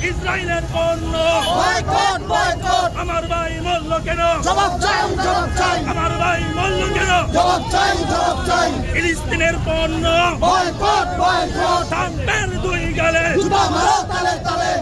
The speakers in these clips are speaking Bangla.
ইসরায়েলের পণ্য বয়কট বয়কট আমার ভাই মূল্য কেন জবাব চাই জবাব চাই আমার ভাই মূল্য কেন জবাব চাই জবাব চাই ফিলিস্তিনের পণ্য বয়কট বয়কট ট্রাম্পের দুই গালে জুতা মারো তালে তালে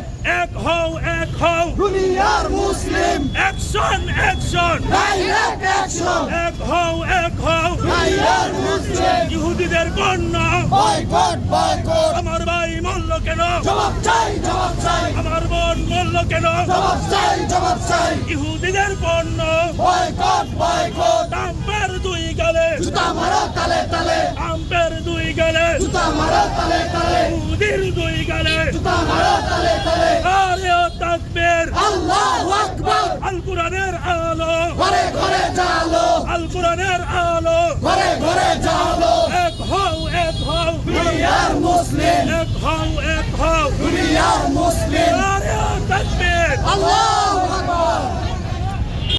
এক হও এক হও দুনিয়ার মুসলিম অ্যাকশন অ্যাকশন ডাইরেক্ট অ্যাকশন এক হও এক হও দুনিয়ার মুসলিম ইহুদিদের পণ্য বয়কট বয়কট আমার ভাই মূল্য কেন জবাব চাই জবাব চাই আমার বোন মূল্য কেন জবাব চাই জবাব চাই ইহুদিদের পণ্য বয়কট বয়কট ট্রাম্পের দুই গালে জুতা মারো তালে তালে ট্রাম্পের দুই গালে জুতা মারো তালে তালে ইহুদির দুই গালে জুতা মারো তালে তালে আরে ও তাকবীর আল্লাহু আকবার আল কোরআনের আলো ঘরে ঘরে জালো আল কোরআনের আলো ঘরে ঘরে জালো এক হও এক হও দুনিয়ার মুসলিম এক হও এক হও দুনিয়ার মুসলিম আরে ও তাকবীর আল্লাহু